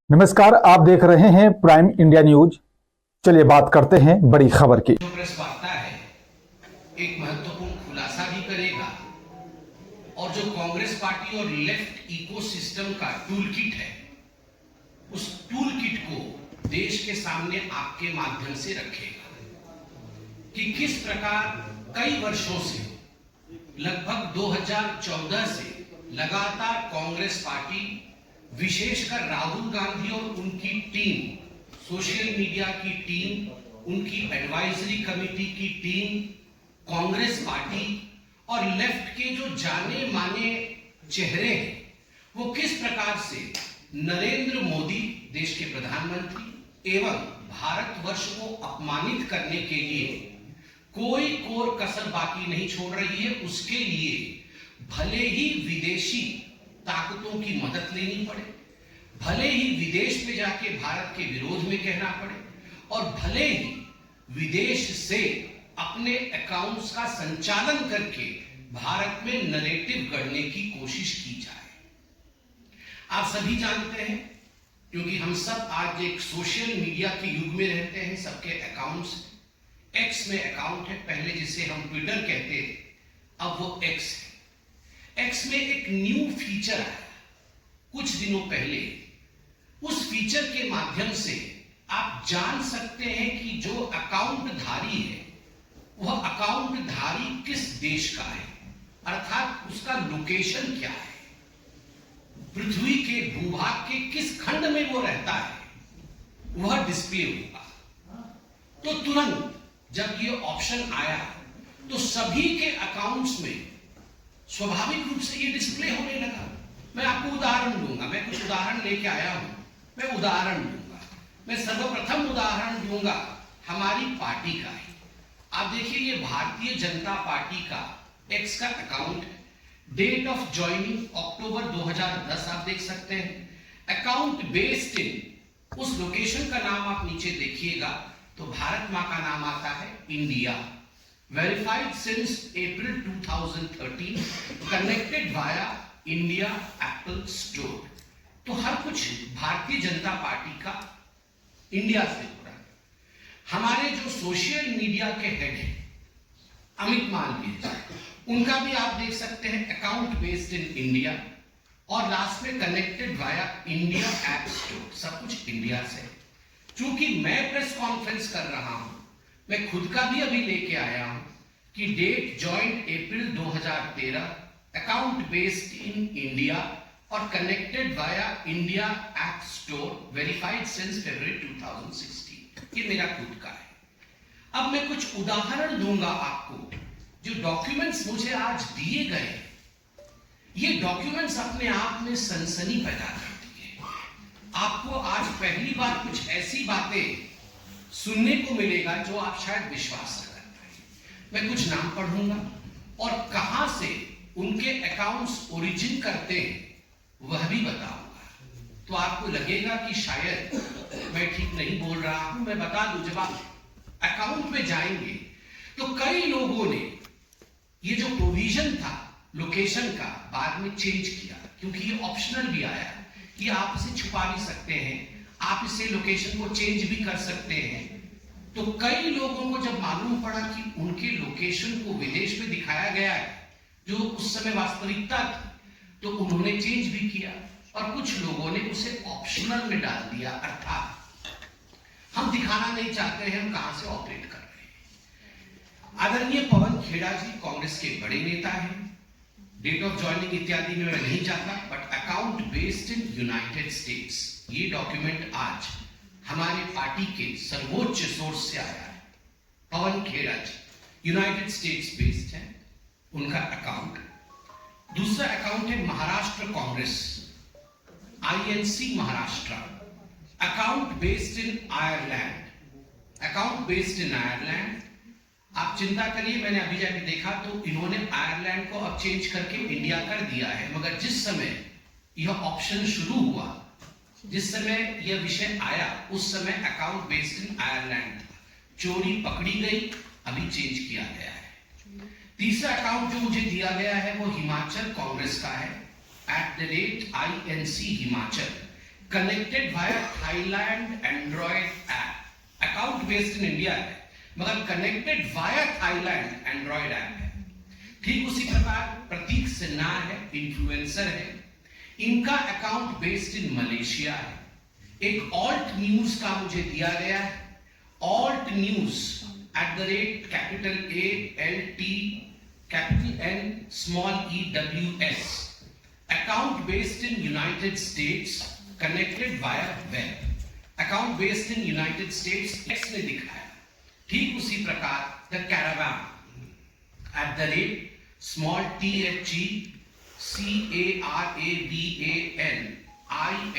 नमस्कार, आप देख रहे हैं प्राइम इंडिया न्यूज। चलिए बात करते हैं बड़ी खबर की। जो प्रेस वार्ता है एक महत्वपूर्ण खुलासा भी करेगा और जो कांग्रेस पार्टी और लेफ्ट इकोसिस्टम का टूल किट है उस टूल किट को देश के सामने आपके माध्यम से रखेगा कि किस प्रकार कई वर्षों से लगभग 2014 से लगातार कांग्रेस पार्टी विशेषकर राहुल गांधी और उनकी टीम, सोशल मीडिया की टीम, उनकी एडवाइजरी कमेटी की टीम, कांग्रेस पार्टी और लेफ्ट के जो जाने माने चेहरे हैं वो किस प्रकार से नरेंद्र मोदी देश के प्रधानमंत्री एवं भारतवर्ष को अपमानित करने के लिए कोई कोर कसर बाकी नहीं छोड़ रही है। उसके लिए भले ही विदेशी ताकतों की मदद लेनी पड़े, भले ही विदेश में जाके भारत के विरोध में कहना पड़े और भले ही विदेश से अपने अकाउंट्स का संचालन करके भारत में नैरेटिव गढ़ने की कोशिश की जाए। आप सभी जानते हैं क्योंकि हम सब आज एक सोशल मीडिया के युग में रहते हैं। सबके अकाउंट्स, एक्स में अकाउंट है, पहले जिसे हम ट्विटर कहते थे अब वो एक्स है। एक्स में एक न्यू फीचर आया कुछ दिनों पहले। उस फीचर के माध्यम से आप जान सकते हैं कि जो अकाउंट धारी है वह अकाउंट धारी किस देश का है, अर्थात उसका लोकेशन क्या है, पृथ्वी के भूभाग के किस खंड में वो रहता है वह डिस्प्ले होगा। तो तुरंत जब ये ऑप्शन आया तो सभी के अकाउंट्स में स्वाभाविक रूप से ये डिस्प्ले होने लगा। मैं आपको उदाहरण दूंगा, मैं कुछ उदाहरण लेके आया हूं, मैं उदाहरण दूंगा। मैं सर्वप्रथम उदाहरण दूंगा हमारी पार्टी का है। आप देखिए ये भारतीय जनता पार्टी का एक्स का अकाउंट है। डेट ऑफ ज्वाइनिंग अक्टूबर 2010 आप देख सकते हैं। अकाउंट बेस्ड इन, उस लोकेशन का नाम आप नीचे देखिएगा तो भारत मां का नाम आता है India. Verified since April 2013, connected via India Apple Store। तो हर कुछ भारतीय जनता पार्टी का इंडिया से हो रहा है। हमारे जो सोशल मीडिया के हेड हैं अमित मालवीय, उनका भी आप देख सकते हैं अकाउंट बेस्ड इन इंडिया और लास्ट में connected via India app store. सब कुछ इंडिया से। चूंकि मैं प्रेस कॉन्फ्रेंस कर रहा हूं, मैं खुद का भी अभी लेके आया हूं कि date joined April 2013, account based in India और connected via India app store, verified since February 2016। ये मेरा खुद का है। अब मैं कुछ उदाहरण दूंगा आपको। जो डॉक्यूमेंट्स मुझे आज दिए गए, ये डॉक्यूमेंट्स अपने आप में सनसनी पैदा करती है। आपको आज पहली बार कुछ ऐसी बातें सुनने को मिलेगा जो आप शायद विश्वास न कर पाए। मैं कुछ नाम पढ़ूंगा और कहां से उनके अकाउंट्स ओरिजिन करते हैं वह भी बताऊंगा। तो आपको लगेगा कि शायद मैं ठीक नहीं बोल रहा हूं। मैं बता दूं, जब आप अकाउंट में जाएंगे तो कई लोगों ने ये जो प्रोविजन था लोकेशन का बाद में चेंज किया, क्योंकि ये ऑप्शनल भी आया कि आप इसे छुपा भी सकते हैं, आप इसे लोकेशन को चेंज भी कर सकते हैं। तो कई लोगों को जब मालूम पड़ा कि उनके लोकेशन को विदेश में दिखाया गया है जो उस समय वास्तविकता थी, तो उन्होंने चेंज भी किया और कुछ लोगों ने उसे ऑप्शनल में डाल दिया, अर्थात हम दिखाना नहीं चाहते हैं हम कहां से ऑपरेट कर रहे हैं। आदरणीय पवन खेड़ा जी कांग्रेस के बड़े नेता हैं। डेट ऑफ ज्वाइनिंग इत्यादि में मैं नहीं जाता, but account based in United states, ये डॉक्यूमेंट आज हमारे पार्टी के सर्वोच्च सोर्स से आया है। पवन खेड़ा जी यूनाइटेड स्टेट्स बेस्ड है उनका अकाउंट। दूसरा अकाउंट है Maharashtra Congress, INC Maharashtra, account based इन आयरलैंड, अकाउंट बेस्ड इन आयरलैंड। आप चिंता करिए, मैंने अभी जाके देखा तो इन्होंने आयरलैंड को अब चेंज करके इंडिया कर दिया है, मगर जिस समय यह ऑप्शन शुरू हुआ, जिस समय यह विषय आया, उस समय अकाउंट बेस्ड इन आयरलैंड था। चोरी पकड़ी गई, अभी चेंज किया गया है। तीसरा अकाउंट जो मुझे दिया गया है वो हिमाचल कांग्रेस का है, @INC Himachal. Connected via Thailand Android app. Account based in India है मगर connected via Thailand Android app है। ठीक उसी प्रकार प्रतीक सिन्हा है, इन्फ्लुएंसर है, इनका अकाउंट बेस्ड इन मलेशिया है। एक ऑल्ट न्यूज का मुझे दिया गया है, alt news @capital ALT capital N small EWS, account based in United States, connected via web, account based in United States X ने दिखाया। ठीक उसी प्रकार the caravan @small THE CARAVAN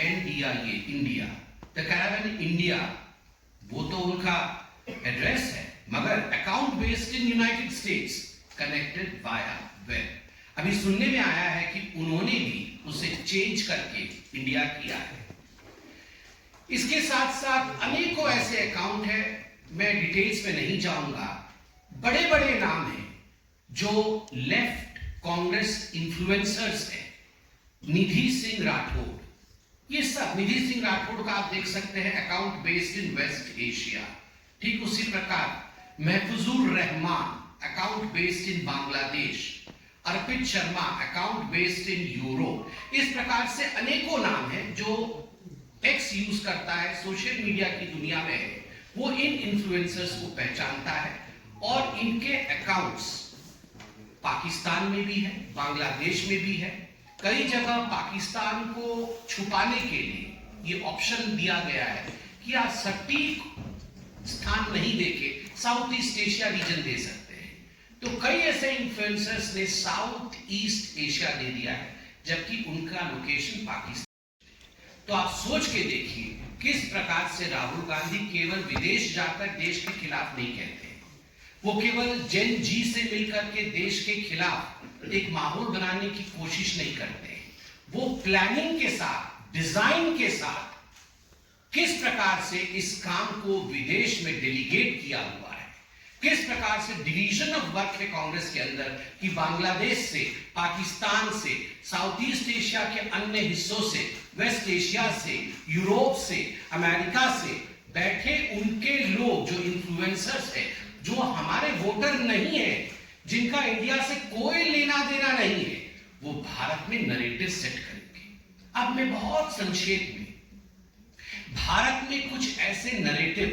INDIA India. The caravan India वो तो उनका address है मगर account based in United states, connected via web. अभी सुनने में आया है कि उन्होंने भी उसे चेंज करके इंडिया किया है। इसके साथ साथ अनेकों ऐसे अकाउंट हैं, मैं डिटेल्स में नहीं जाऊंगा। बड़े बड़े नाम हैं जो लेफ्ट कांग्रेस इन्फ्लुएंसर्स हैं। निधि सिंह राठौड़, ये सब निधि सिंह राठौड़ का आप देख सकते हैं account based in West Asia. ठीक उसी प्रकार Mahfuzur Rahman account based in Bangladesh, Arpit Sharma account based in Europe. इस प्रकार से अनेकों नाम हैं जो एक्स यूज करता है, सोशल मीडिया की दुनिया में है, वो इन इन्फ्लुएंसर्स को पहचानता है और इनके अकाउंट्स पाकिस्तान में भी है, बांग्लादेश में भी है। कई जगह पाकिस्तान को छुपाने के लिए ये ऑप्शन दिया गया है कि आप सटीक स्थान नहीं देके साउथ ईस्ट एशिया रीजन दे सकते हैं। तो कई ऐसे इन्फ्लुएंसर्स ने साउथ ईस्ट एशिया दे दिया है जबकि उनका लोकेशन पाकिस्तान। तो आप सोच के देखिए किस प्रकार से राहुल गांधी केवल विदेश जाकर देश के खिलाफ नहीं कहते, वो केवल जेन जी से मिलकर के देश के खिलाफ एक माहौल बनाने की कोशिश नहीं करते, वो प्लानिंग के साथ, डिजाइन के साथ किस प्रकार से इस काम को विदेश में डेलीगेट किया हुआ है, किस प्रकार से डिवीजन ऑफ वर्क है कांग्रेस के अंदर कि बांग्लादेश से, पाकिस्तान से, साउथ ईस्ट एशिया के अन्य हिस्सों से, वेस्ट एशिया से, यूरोप से, अमेरिका से बैठे उनके लोग जो इन्फ्लुएंसर्स है, जो हमारे वोटर नहीं है, जिनका इंडिया से कोई लेना देना नहीं है, वो भारत में नरेटिव सेट करेंगे। अब मैं बहुत संक्षेप में भारत में कुछ ऐसे नरेटिव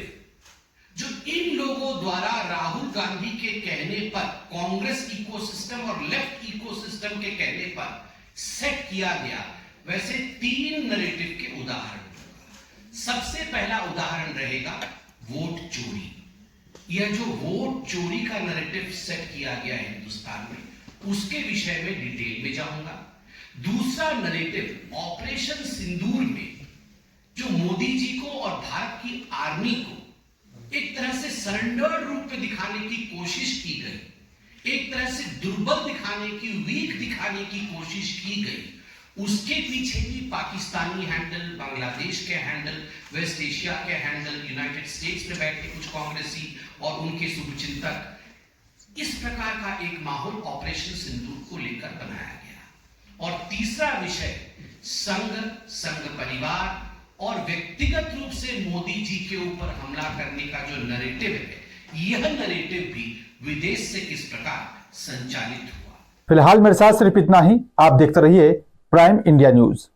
जो इन लोगों द्वारा राहुल गांधी के कहने पर, कांग्रेस इकोसिस्टम और लेफ्ट इकोसिस्टम के कहने पर सेट किया गया, वैसे 3 नरेटिव के उदाहरण। सबसे पहला उदाहरण रहेगा वोट चोरी। यह जो वोट चोरी का नैरेटिव सेट किया गया है हिंदुस्तान में, उसके विषय में डिटेल में जाऊंगा। दूसरा नैरेटिव ऑपरेशन सिंदूर में जो मोदी जी को और भारत की आर्मी को एक तरह से सरेंडर्ड रूप में दिखाने की कोशिश की गई, एक तरह से दुर्बल दिखाने की, वीक दिखाने की कोशिश की गई, उसके पीछे भी पाकिस्तानी हैंडल, बांग्लादेश के हैंडल, वेस्ट एशिया के हैंडल, यूनाइटेड स्टेट्स में बैठे कुछ कांग्रेसी और उनके शुभचिंतक, इस प्रकार का एक माहौल ऑपरेशन सिंदूर को लेकर बनाया गया। और तीसरा विषय संघ परिवार और व्यक्तिगत रूप से मोदी जी के ऊपर हमला करने का जो नैरेटिव है, यह नैरेटिव भी विदेश से किस प्रकार संचालित हुआ। फिलहाल मेरे साथ सिर्फ इतना ही। आप देखते रहिए प्राइम इंडिया न्यूज।